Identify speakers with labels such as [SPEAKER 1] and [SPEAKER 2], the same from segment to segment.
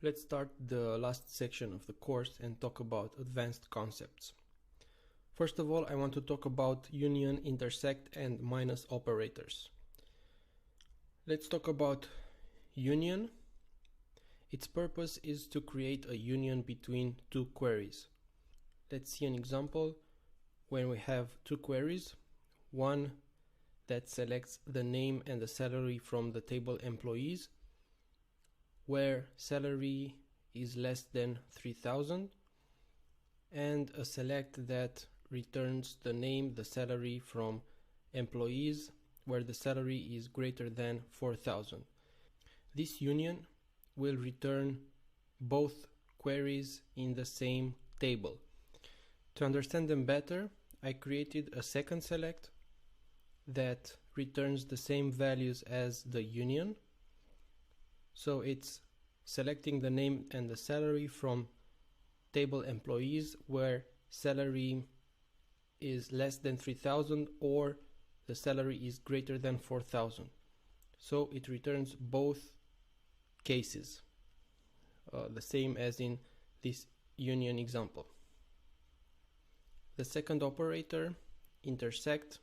[SPEAKER 1] Let's start the last section of the course and talk about advanced concepts. First of all, I want to talk about union, intersect, and minus operators. Let's talk about union. Its purpose is to create a union between two queries. Let's see an example when we have two queries, one that selects the name and the salary from the table employees, where salary is less than 3,000, and a select that returns the name, the salary from employees, where the salary is greater than 4,000. This union will return both queries in the same table. To understand them better, I created a second select that returns the same values as the union. So it's selecting the name and the salary from table employees where salary is less than 3,000 or the salary is greater than 4,000. So it returns both cases, the same as in this union example. The second operator, intersect,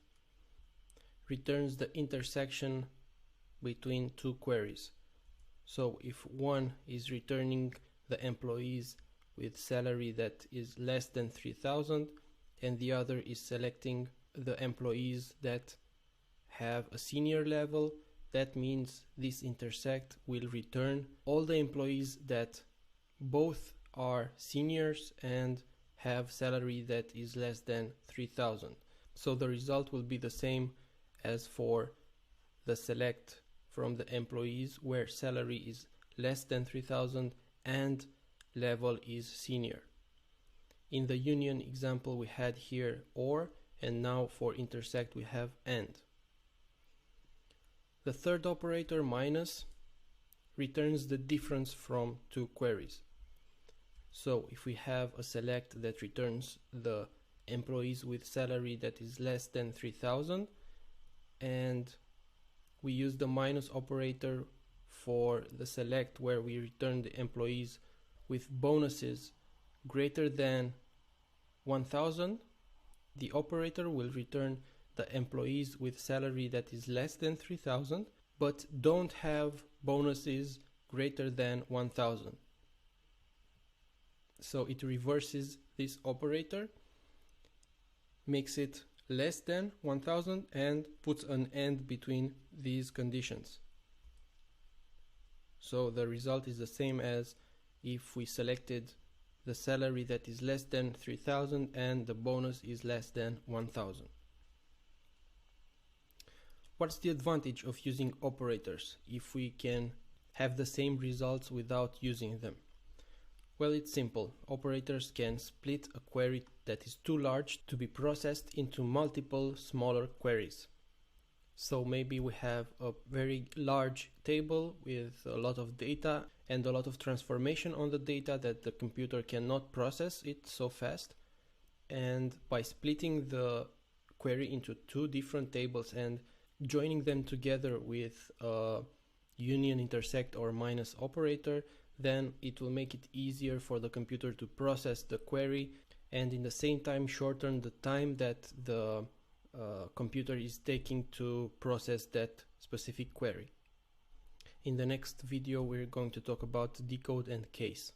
[SPEAKER 1] returns the intersection between two queries. So if one is returning the employees with salary that is less than 3,000 and the other is selecting the employees that have a senior level, that means this intersect will return all the employees that both are seniors and have salary that is less than 3,000. So the result will be the same as for the select from the employees where salary is less than 3,000 and level is senior. In the union example we had here or, and now for intersect we have and. The third operator, minus, returns the difference from two queries. So if we have a select that returns the employees with salary that is less than 3,000 and we use the minus operator for the select where we return the employees with bonuses greater than 1,000, the operator will return the employees with salary that is less than 3,000 but don't have bonuses greater than 1,000. So it reverses this operator, makes it less than 1,000 and puts an and between these conditions. So the result is the same as if we selected the salary that is less than 3,000 and the bonus is less than 1,000. What's the advantage of using operators if we can have the same results without using them? Well, it's simple. Operators can split a query that is too large to be processed into multiple smaller queries. So maybe we have a very large table with a lot of data and a lot of transformation on the data that the computer cannot process it so fast. And by splitting the query into two different tables and joining them together with a union, intersect, or minus operator, then it will make it easier for the computer to process the query and in the same time shorten the time that the computer is taking to process that specific query. In the next video we're going to talk about decode and case.